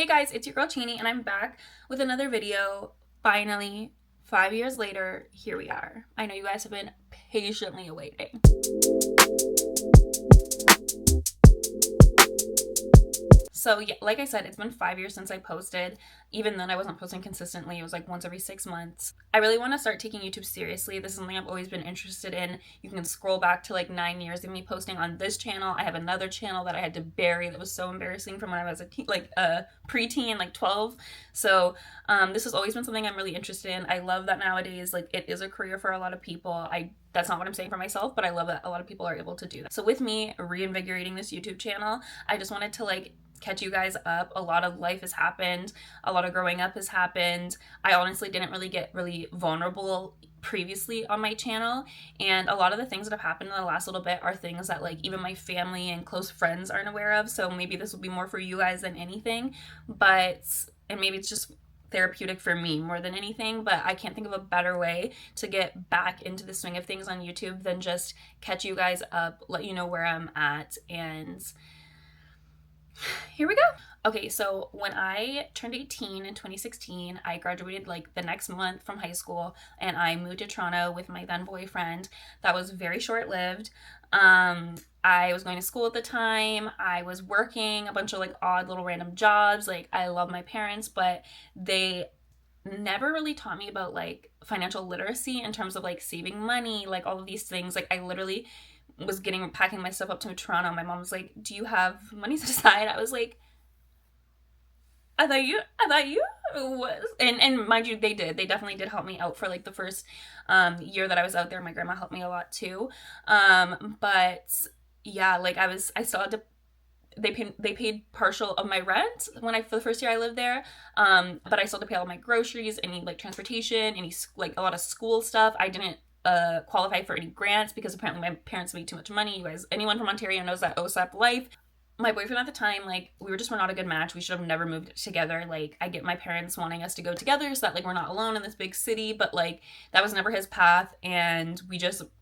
Hey guys, it's your girl Chainy and I'm back with another video. Finally, 5 years later, here we are. I know you guys have been patiently awaiting. So yeah, like I said, it's been 5 years since I posted. Even then I wasn't posting consistently. It was like once every 6 months. I really want to start taking YouTube seriously. This is something I've always been interested in. You can scroll back to like 9 years of me posting on this channel. I have another channel that I had to bury that was so embarrassing from when I was a preteen, like 12. So this has always been something I'm really interested in. I love that nowadays, like, it is a career for a lot of people. That's not what I'm saying for myself, but I love that a lot of people are able to do that. So with me reinvigorating this YouTube channel, I just wanted to like catch you guys up. A lot of life has happened. A lot of growing up has happened. I honestly didn't really get really vulnerable previously on my channel, and a lot of the things that have happened in the last little bit are things that like even my family and close friends aren't aware of. So maybe this will be more for you guys than anything, and maybe it's just therapeutic for me more than anything, but I can't think of a better way to get back into the swing of things on YouTube than just catch you guys up, let you know where I'm at, and here we go. Okay, so when I turned 18 in 2016, I graduated like the next month from high school and I moved to Toronto with my then boyfriend. That was very short-lived. I was going to school at the time. I was working a bunch of like odd little random jobs. Like, I love my parents, but they never really taught me about like financial literacy in terms of like saving money, like all of these things. Like, I literally was packing my stuff up to Toronto. My mom was like, "Do you have money set aside?" I was like, I thought you was, and mind you, they definitely did help me out for like the first year that I was out there. My grandma helped me a lot too. But yeah, like I still had to, they paid partial of my rent for the first year I lived there. But I still had to pay all my groceries, any like transportation, any like a lot of school stuff. I didn't qualify for any grants because apparently my parents made too much money. You guys, anyone from Ontario knows that OSAP life. My boyfriend at the time, like, we're not a good match. We should have never moved together. Like, I get my parents wanting us to go together so that like we're not alone in this big city, but like that was never his path, and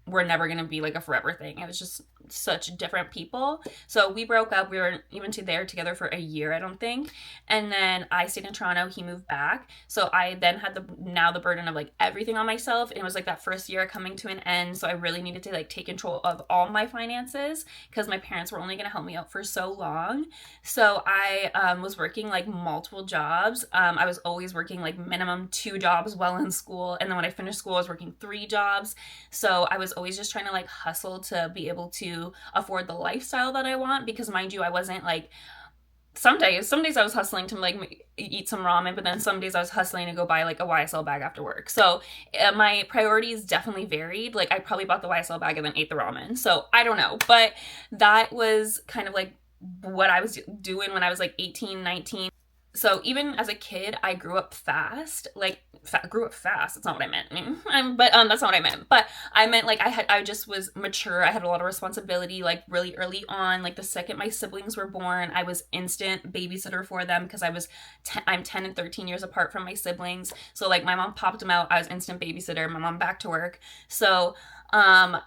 we're never gonna be like a forever thing. It was just such different people. So we broke up. We weren't even there together for a year, I don't think. And then I stayed in Toronto. He moved back. So I then had the burden of like everything on myself. And it was like that first year coming to an end. So I really needed to like take control of all my finances because my parents were only gonna help me out for so long. So I was working like multiple jobs. I was always working like minimum 2 jobs while in school. And then when I finished school, I was working 3 jobs. So I was always just trying to like hustle to be able to afford the lifestyle that I want, because mind you, I wasn't like, some days I was hustling to like eat some ramen, but then some days I was hustling to go buy like a YSL bag after work. So my priorities definitely varied. Like, I probably bought the YSL bag and then ate the ramen. So I don't know, but that was kind of like what I was doing when I was like 18, 19. So even as a kid, I grew up fast. Like, grew up fast. That's not what I meant. That's not what I meant. But I meant like I just was mature. I had a lot of responsibility, like really early on. Like the second my siblings were born, I was instant babysitter for them because I'm 10 and 13 years apart from my siblings. So like my mom popped them out, I was instant babysitter. My mom back to work. So I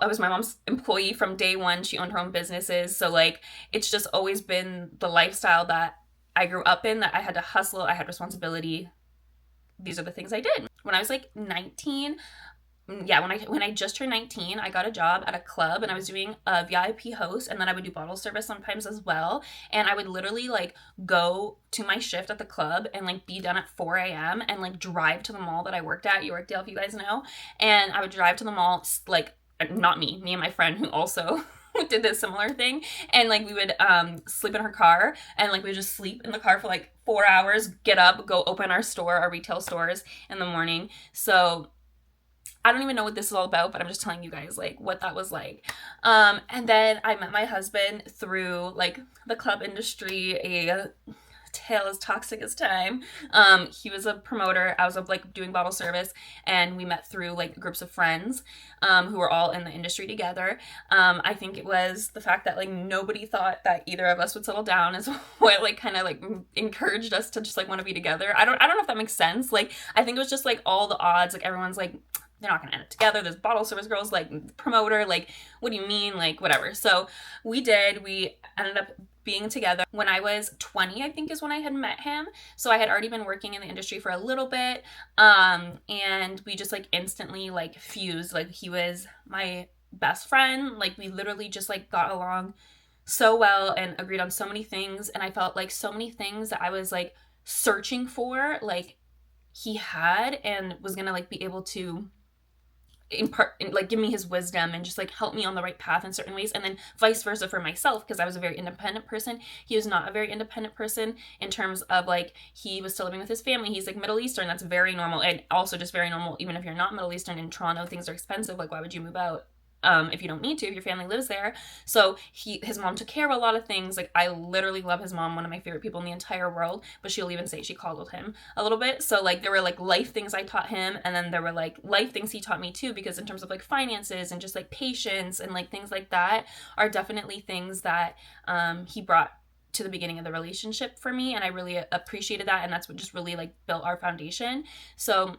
was my mom's employee from day one. She owned her own businesses. So like it's just always been the lifestyle that I grew up in, that I had to hustle, I had responsibility. These are the things I did. When I was like 19, when I just turned 19, I got a job at a club and I was doing a VIP host, and then I would do bottle service sometimes as well. And I would literally like go to my shift at the club and like be done at 4 a.m. and like drive to the mall that I worked at, Yorkdale, if you guys know. And I would drive to the mall, like, not me and my friend who also did this similar thing, and like we would sleep in her car, and like we would just sleep in the car for like 4 hours, get up, go open our retail stores in the morning. So I don't even know what this is all about, but I'm just telling you guys like what that was like. And then I met my husband through like the club industry, a tale as toxic as time. He was a promoter. I was like doing bottle service, and we met through like groups of friends who were all in the industry together. I think it was the fact that like nobody thought that either of us would settle down is what like kind of like encouraged us to just like want to be together. I don't know if that makes sense. Like, I think it was just like all the odds. Like, everyone's like, they're not gonna end it together. There's bottle service girls, like promoter, like what do you mean, like whatever. So we ended up being together. When I was 20, I think is when I had met him. So I had already been working in the industry for a little bit. And we just like instantly like fused. Like he was my best friend. Like we literally just like got along so well and agreed on so many things. And I felt like so many things that I was like searching for, like he had and was gonna like be able to impart, like give me his wisdom and just like help me on the right path in certain ways, and then vice versa for myself, because I was a very independent person. He was not a very independent person in terms of like he was still living with his family. He's like Middle Eastern. That's very normal, and also just very normal even if you're not Middle Eastern. In Toronto things are expensive. Like why would you move out if you don't need to, if your family lives there? So his mom took care of a lot of things. Like I literally love his mom, one of my favorite people in the entire world, but she'll even say she coddled him a little bit. So like there were like life things I taught him, and then there were like life things he taught me too, because in terms of like finances and just like patience and like things like that are definitely things that he brought to the beginning of the relationship for me, and I really appreciated that, and that's what just really like built our foundation. So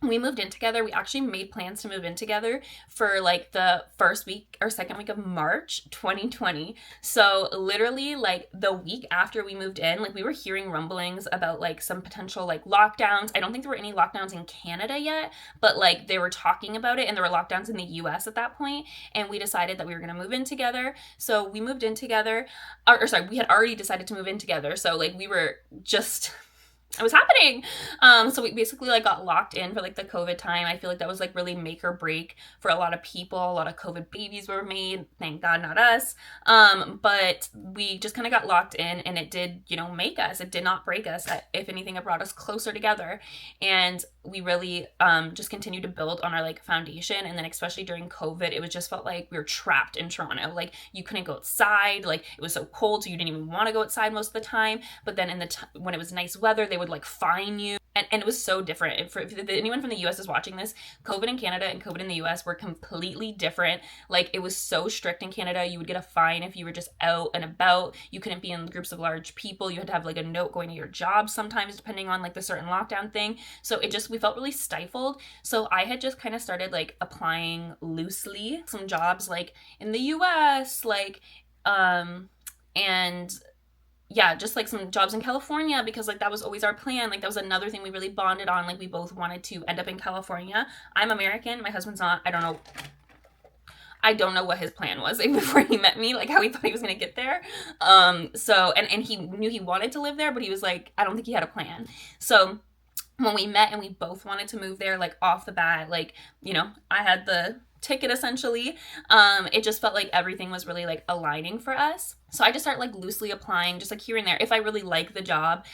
we moved in together. We actually made plans to move in together for like the first week or second week of March 2020. So literally like the week after we moved in, like we were hearing rumblings about like some potential like lockdowns. I don't think there were any lockdowns in Canada yet, but like they were talking about it, and there were lockdowns in the US at that point. And we decided that we were going to move in together. So we moved in together, or sorry, we had already decided to move in together. So like we were just, it was happening. So we basically like got locked in for like the COVID time. I feel like that was like really make or break for a lot of people. A lot of COVID babies were made. Thank God, not us. But we just kind of got locked in, and it did, you know, make us. It did not break us. If anything, it brought us closer together. And we really just continued to build on our like foundation. And then especially during COVID, it was just felt like we were trapped in Toronto. Like you couldn't go outside. Like it was so cold, so you didn't even want to go outside most of the time. But then in the when it was nice weather, they would like fine you. And it was so different. If anyone from the US is watching this, COVID in Canada and COVID in the US were completely different. Like it was so strict in Canada. You would get a fine if you were just out and about. You couldn't be in groups of large people. You had to have like a note going to your job sometimes, depending on like the certain lockdown thing. So it just, we felt really stifled. So I had just kind of started like applying loosely some jobs like in the US, like and yeah, just like some jobs in California, because like that was always our plan. Like that was another thing we really bonded on. Like we both wanted to end up in California. I'm American, my husband's not. I don't know what his plan was before he met me, like how he thought he was gonna get there. So and he knew he wanted to live there, but he was like, I don't think he had a plan. So when we met and we both wanted to move there, like off the bat, like, you know, I had the ticket essentially. It just felt like everything was really like aligning for us. So I just started like loosely applying, just like here and there, if I really like the job.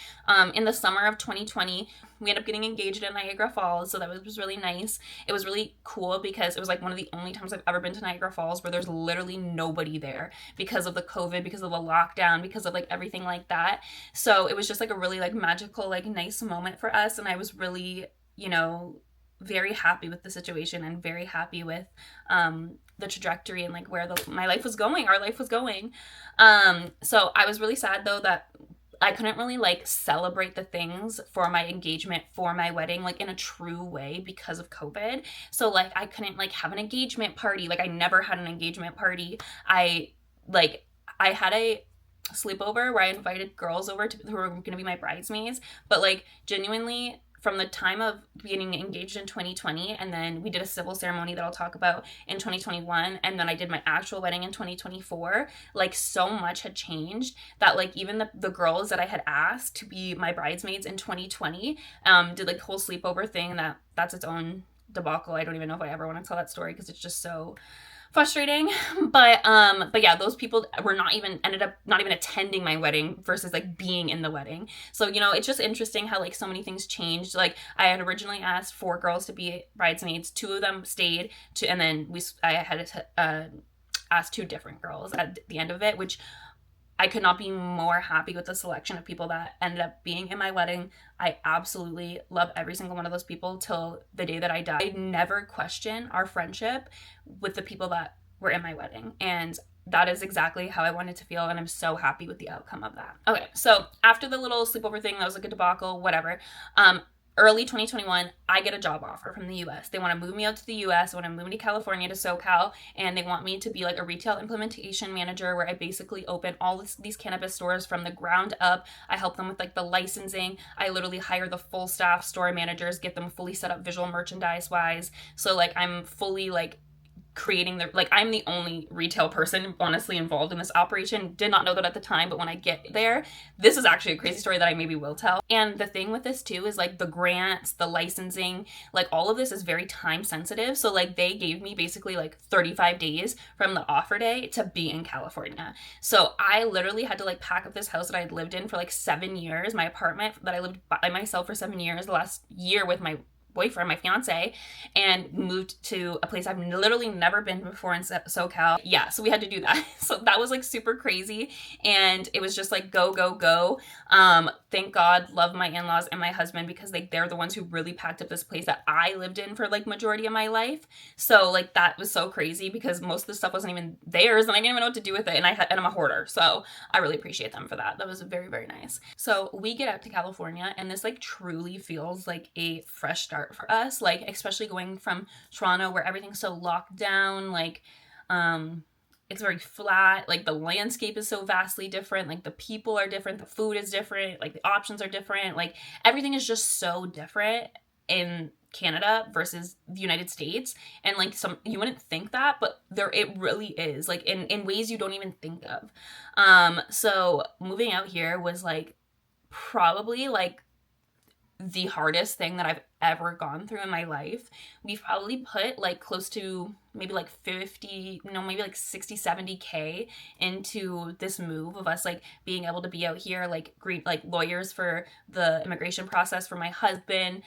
In the summer of 2020, we ended up getting engaged in Niagara Falls, so that was really nice. It was really cool because it was like one of the only times I've ever been to Niagara Falls where there's literally nobody there because of the COVID, because of the lockdown, because of like everything like that. So it was just like a really like magical, like nice moment for us, and I was really, you know, very happy with the situation and very happy with the trajectory and like where my life was going, our life was going. So I was really sad though that I couldn't really like celebrate the things for my engagement, for my wedding, like in a true way because of COVID. So like I couldn't like have an engagement party. Like I never had an engagement party. I had a sleepover where I invited girls over who were going to be my bridesmaids, but like genuinely from the time of getting engaged in 2020, and then we did a civil ceremony that I'll talk about in 2021, and then I did my actual wedding in 2024, like so much had changed that like even the girls that I had asked to be my bridesmaids in 2020 did like the whole sleepover thing. That's its own debacle. I don't even know if I ever want to tell that story because it's just so frustrating. But yeah, those people were ended up not even attending my wedding versus like being in the wedding. So, you know, it's just interesting how like so many things changed. Like I had originally asked 4 girls to be bridesmaids, 2 of them stayed, and then I had to ask 2 different girls at the end of it, which I could not be more happy with the selection of people that ended up being in my wedding. I absolutely love every single one of those people till the day that I die. I never question our friendship with the people that were in my wedding. And that is exactly how I wanted to feel. And I'm so happy with the outcome of that. Okay, so after the little sleepover thing, that was like a debacle, whatever. early 2021, I get a job offer from the US. They want to move me out to the US. They want to move me to California, to SoCal, and they want me to be like a retail implementation manager where I basically open all these cannabis stores from the ground up. I help them with like the licensing. I literally hire the full staff, store managers, get them fully set up visual merchandise wise. So like I'm fully like creating the, like, I'm the only retail person honestly involved in this operation. Did not know that at the time, but when I get there, this is actually a crazy story that I maybe will tell. And the thing with this too is like the grants, the licensing, like all of this is very time sensitive. So like they gave me basically like 35 days from the offer day to be in California. So I literally had to like pack up this house that I had lived in for like 7 years, my apartment that I lived by myself for 7 years, the last year with my boyfriend, my fiance, and moved to a place I've literally never been before in SoCal. Yeah, so we had to do that. So that was like super crazy, and it was just like go, go, go. Thank God, love my in-laws and my husband because like they're the ones who really packed up this place that I lived in for like majority of my life. So like that was so crazy because most of the stuff wasn't even theirs, and I didn't even know what to do with it. And I'm a hoarder, so I really appreciate them for that. That was very, very nice. So we get out to California, and this like truly feels like a fresh start for us, like especially going from Toronto where everything's so locked down, like it's very flat, like the landscape is so vastly different, like the people are different, the food is different, like the options are different, like everything is just so different in Canada versus the United States. And like some, you wouldn't think that, but there it really is, like in ways you don't even think of. So moving out here was like probably like the hardest thing that I've ever gone through in my life. We've probably put like close to maybe like 50, no, maybe like 60, 70K into this move of us like being able to be out here, like great, like lawyers for the immigration process for my husband,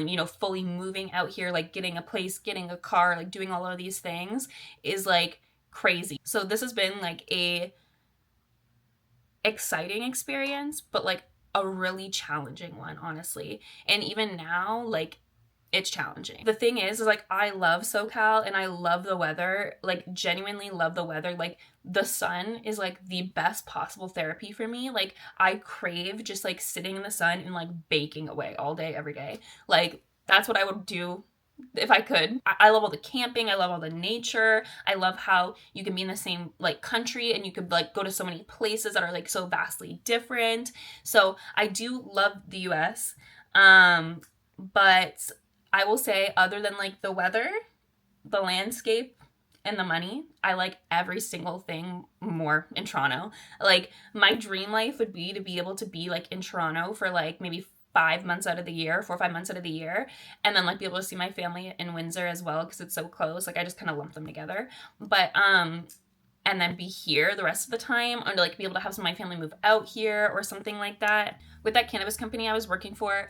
you know, fully moving out here, like getting a place, getting a car, like doing all of these things is like crazy. So this has been like a exciting experience, but like a really challenging one, honestly. And even now, like it's challenging. The thing is like I love SoCal and I love the weather, like genuinely love the weather. Like the sun is like the best possible therapy for me. Like I crave just like sitting in the sun and like baking away all day, every day. Like that's what I would do if I could. I love all the camping. I love all the nature. I love how you can be in the same like country and you could like go to so many places that are like so vastly different. So I do love the US. But I will say other than like the weather, the landscape, and the money, I like every single thing more in Toronto. Like my dream life would be to be able to be like in Toronto for like maybe 5 months out of the year, 4 or 5 months out of the year, and then like be able to see my family in Windsor as well because it's so close. Like I just kind of lump them together. But and then be here the rest of the time, or like be able to have some of my family move out here or something like that. With that cannabis company I was working for,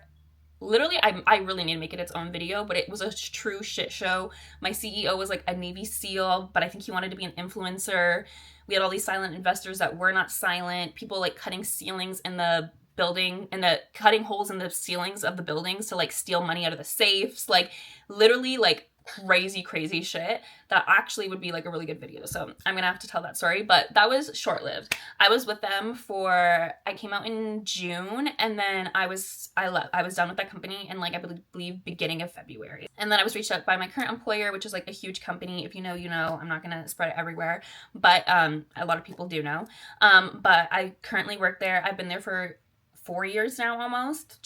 literally I really need to make it its own video, but it was a true shit show. My CEO was like a Navy SEAL, but I think he wanted to be an influencer. We had all these silent investors that were not silent, people like cutting ceilings in the building and the cutting holes in the ceilings of the buildings to like steal money out of the safes, like literally like crazy shit that actually would be like a really good video. So I'm gonna have to tell that story, but that was short-lived. I was with them I came out in June, and then I was done with that company in like I believe beginning of February. And then I was reached out by my current employer, which is like a huge company. If you know, you know. I'm not gonna spread it everywhere, but a lot of people do know. But I currently work there. I've been there for 4 years now, almost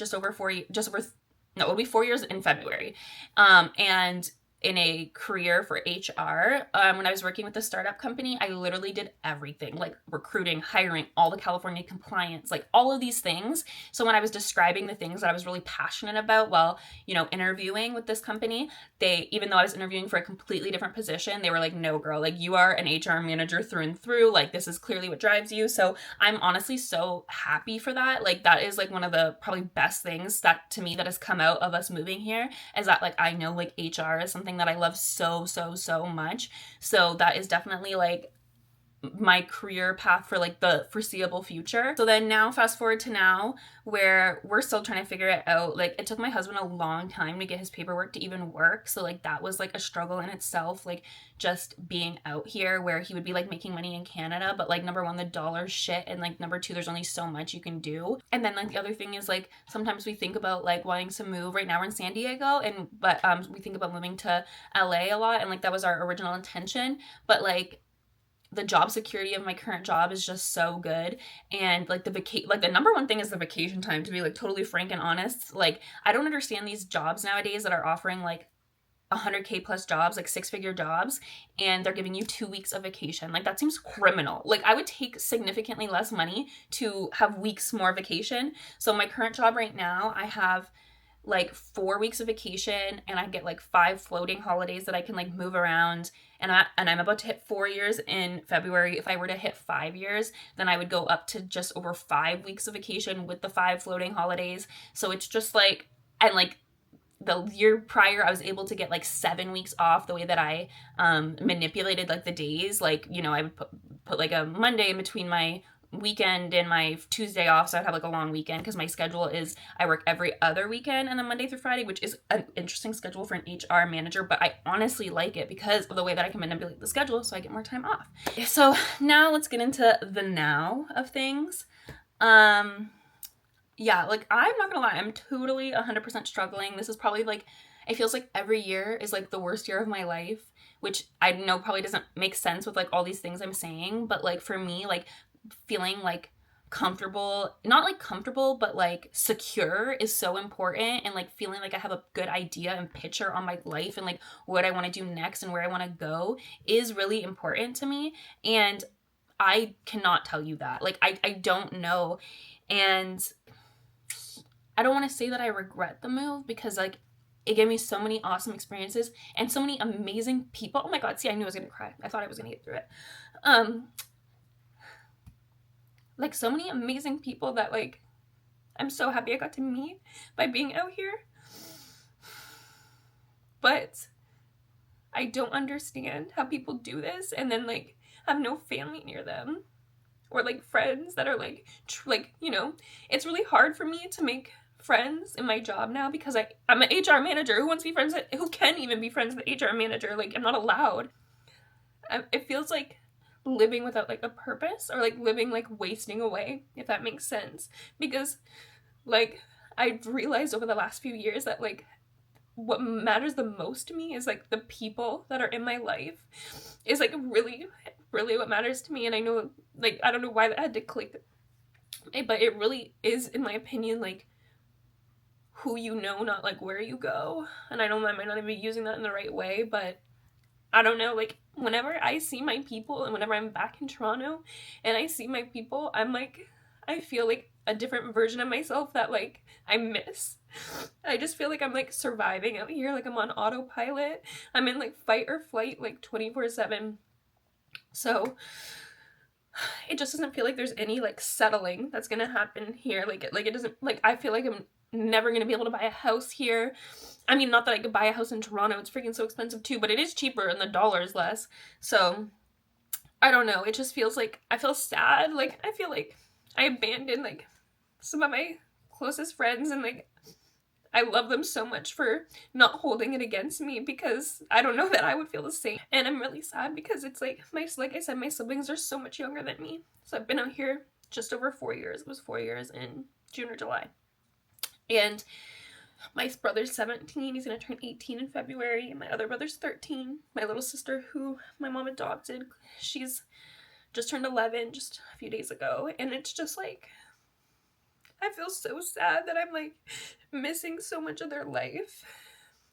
no, it'll be 4 years in February. And in a career for HR. When I was working with a startup company, I literally did everything, like recruiting, hiring, all the California compliance, like all of these things. So when I was describing the things that I was really passionate about while, you know, interviewing with this company, even though I was interviewing for a completely different position, they were like, no girl, like you are an HR manager through and through. Like this is clearly what drives you. So I'm honestly so happy for that. Like that is like one of the probably best things that to me that has come out of us moving here is that like I know like HR is something that I love so much. So that is definitely like my career path for like the foreseeable future. So then now fast forward to now where we're still trying to figure it out. Like it took my husband a long time to get his paperwork to even work. So like that was like a struggle in itself, like just being out here where he would be like making money in Canada, but like number one, the dollar's shit, and like number two, there's only so much you can do. And then like the other thing is like sometimes we think about like wanting to move. Right now we're in San Diego, and but we think about moving to LA a lot, and like that was our original intention. But like the job security of my current job is just so good, and like the number one thing is the vacation time, to be like totally frank and honest. Like I don't understand these jobs nowadays that are offering like 100K plus jobs, like 6-figure jobs, and they're giving you 2 weeks of vacation. Like that seems criminal. Like I would take significantly less money to have weeks more vacation. So my current job right now, I have like 4 weeks of vacation, and I get like 5 floating holidays that I can like move around. And I'm about to hit 4 years in February. If I were to hit 5 years, then I would go up to just over 5 weeks of vacation with the 5 floating holidays. So it's just like, and like the year prior, I was able to get like 7 weeks off, the way that I manipulated like the days. Like, you know, I would put like a Monday in between my weekend and my Tuesday off, so I'd have like a long weekend, because my schedule is I work every other weekend and then Monday through Friday, which is an interesting schedule for an HR manager, but I honestly like it because of the way that I can manipulate the schedule, so I get more time off. So now let's get into the now of things. Yeah, like I'm not gonna lie, I'm totally 100% struggling. This is probably like, it feels like every year is like the worst year of my life, which I know probably doesn't make sense with like all these things I'm saying, but like for me, like feeling like comfortable, not like comfortable, but like secure is so important, and like feeling like I have a good idea and picture on my life and like what I want to do next and where I want to go is really important to me. And I cannot tell you that. Like I don't know. And I don't want to say that I regret the move, because like it gave me so many awesome experiences and so many amazing people. Oh my god, see, I knew I was gonna cry. I thought I was gonna get through it. Like so many amazing people that like I'm so happy I got to meet by being out here. But I don't understand how people do this and then like have no family near them, or like friends that are like you know, it's really hard for me to make friends in my job now, because I'm an HR manager. Who wants to be friends with, who can even be friends with the HR manager? Like I'm not allowed. It feels like living without like a purpose, or like living like wasting away, if that makes sense. Because like I've realized over the last few years that like what matters the most to me is like the people that are in my life is like really what matters to me. And I know, like, I don't know why that had to click, but it really is, in my opinion, like who you know, not like where you go. And I know I might not even be using that in the right way, but I don't know, like whenever I see my people and whenever I'm back in Toronto and I see my people, I'm like, I feel like a different version of myself that like I miss. I just feel like I'm like surviving out here, like I'm on autopilot. I'm in like fight or flight like 24/7. So it just doesn't feel like there's any like settling that's gonna happen here. Like it doesn't, like I feel like I'm never gonna be able to buy a house here. I mean, not that I could buy a house in Toronto, it's freaking so expensive too, but it is cheaper and the dollar is less. So I don't know, it just feels like I feel sad. Like I feel like I abandoned like some of my closest friends, and like I love them so much for not holding it against me, because I don't know that I would feel the same. And I'm really sad because it's like like I said, my siblings are so much younger than me. So I've been out here just over 4 years. It was 4 years in June or July. And my brother's 17. He's going to turn 18 in February. And my other brother's 13. My little sister, who my mom adopted, she's just turned 11 just a few days ago. And it's just like, I feel so sad that I'm like missing so much of their life.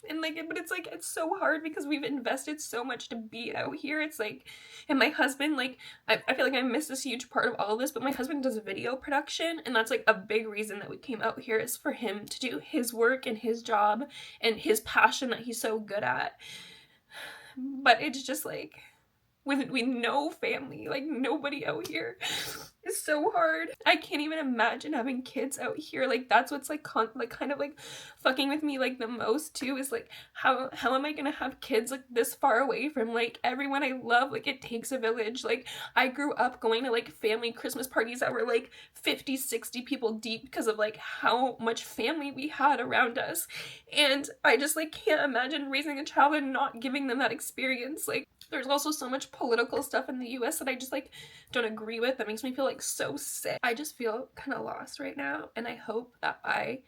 And like, but it's like, it's so hard because we've invested so much to be out here. It's like, and my husband, like, I feel like I missed this huge part of all of this, but my husband does video production, and that's like a big reason that we came out here, is for him to do his work and his job and his passion that he's so good at. But it's just like, with no family, like nobody out here, is so hard. I can't even imagine having kids out here. Like, that's what's like kind of like fucking with me like the most too, is like how am I gonna have kids like this far away from like everyone I love? Like, it takes a village. Like, I grew up going to like family Christmas parties that were like 50, 60 people deep because of like how much family we had around us. And I just like can't imagine raising a child and not giving them that experience. Like, there's also so much political stuff in the US that I just like don't agree with. That makes me feel like so sick. I just feel kind of lost right now, and I hope that by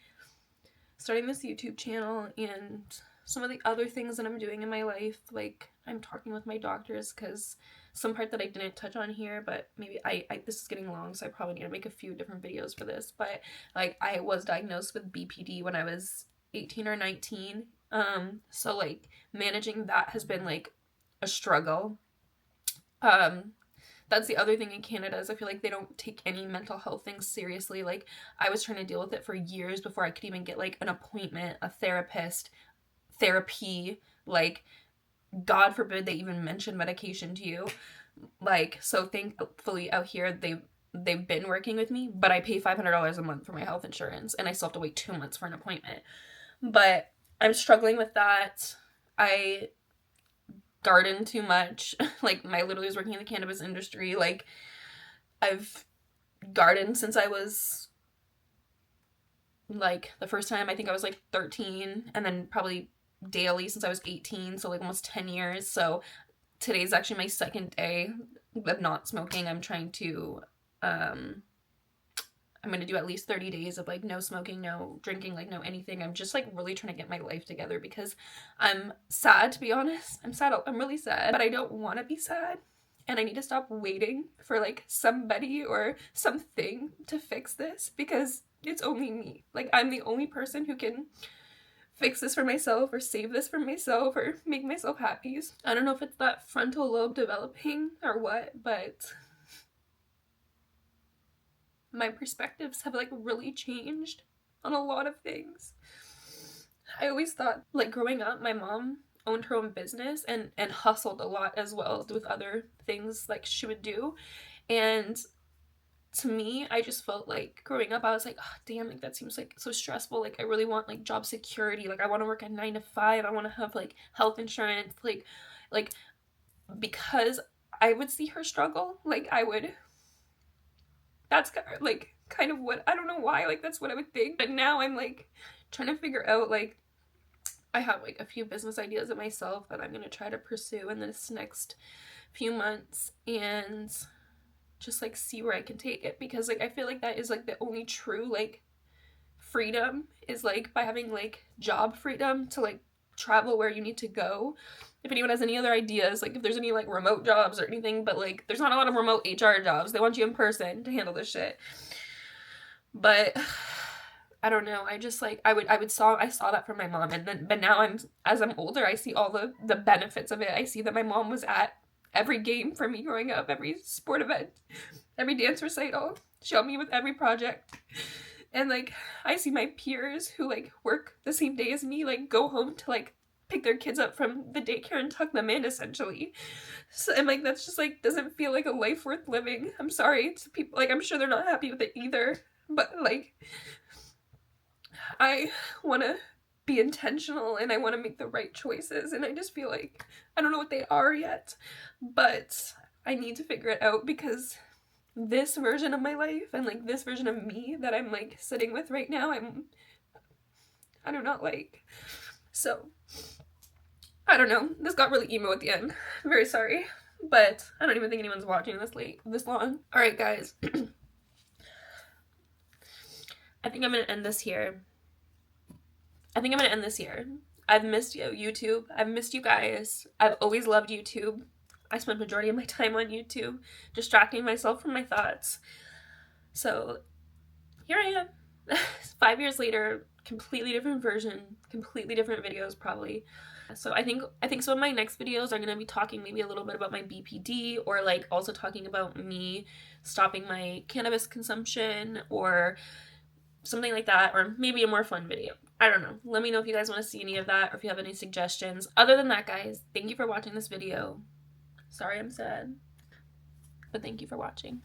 starting this YouTube channel and some of the other things that I'm doing in my life, like I'm talking with my doctors, because some part that I didn't touch on here, but maybe this is getting long, so I probably need to make a few different videos for this, but like I was diagnosed with BPD when I was 18 or 19. So like managing that has been like a struggle. That's the other thing in Canada, is I feel like they don't take any mental health things seriously. Like, I was trying to deal with it for years before I could even get like an appointment, a therapist, therapy. Like, God forbid they even mention medication to you. Like, so thankfully out here they've been working with me, but I pay $500 a month for my health insurance, and I still have to wait 2 months for an appointment. But I'm struggling with that. I garden too much. Like, my literally was working in the cannabis industry. Like, I've gardened since I was like, the first time I think I was like 13, and then probably daily since I was 18, so like almost 10 years. So today's actually my second day of not smoking. I'm trying to I'm going to do at least 30 days of like no smoking, no drinking, like no anything. I'm just like really trying to get my life together, because I'm sad, to be honest. I'm sad. I'm really sad, but I don't want to be sad. And I need to stop waiting for like somebody or something to fix this, because it's only me. Like, I'm the only person who can fix this for myself or save this for myself or make myself happy. I don't know if it's that frontal lobe developing or what, but my perspectives have like really changed on a lot of things. I always thought, like, growing up, my mom owned her own business and hustled a lot as well with other things like she would do. And to me, I just felt like growing up, I was like, oh, damn, like that seems like so stressful. Like, I really want like job security. Like, I want to work at 9 to 5. I want to have like health insurance. Like because I would see her struggle. Like, that's like kind of what, I don't know why, like that's what I would think. But now I'm like trying to figure out, like, I have like a few business ideas of myself that I'm going to try to pursue in this next few months, and just like see where I can take it, because like I feel like that is like the only true like freedom, is like by having like job freedom to like travel where you need to go. If anyone has any other ideas, like if there's any like remote jobs or anything, but like there's not a lot of remote HR jobs. They want you in person to handle this shit. But I don't know. I just like I saw that from my mom, and then but now as I'm older, I see all the benefits of it. I see that my mom was at every game for me growing up, every sport event, every dance recital. She helped me with every project. And like I see my peers who like work the same day as me, like go home to like pick their kids up from the daycare and tuck them in, essentially. So, and like that's just like doesn't feel like a life worth living. I'm sorry to people, like I'm sure they're not happy with it either, but like I want to be intentional and I want to make the right choices, and I just feel like I don't know what they are yet, but I need to figure it out, because this version of my life and like this version of me that I'm like sitting with right now, I do not like. So I don't know, this got really emo at the end. I'm very sorry, but I don't even think anyone's watching this long. All right, guys. I think I'm gonna end this here. I've missed you, YouTube. I've missed you guys. I've always loved YouTube. I spent majority of my time on YouTube, distracting myself from my thoughts. So here I am, 5 years later, completely different version, completely different videos probably. So I think some of my next videos are going to be talking maybe a little bit about my BPD, or like also talking about me stopping my cannabis consumption or something like that, or maybe a more fun video. I don't know. Let me know if you guys want to see any of that, or if you have any suggestions. Other than that, guys, thank you for watching this video. Sorry I'm sad, but thank you for watching.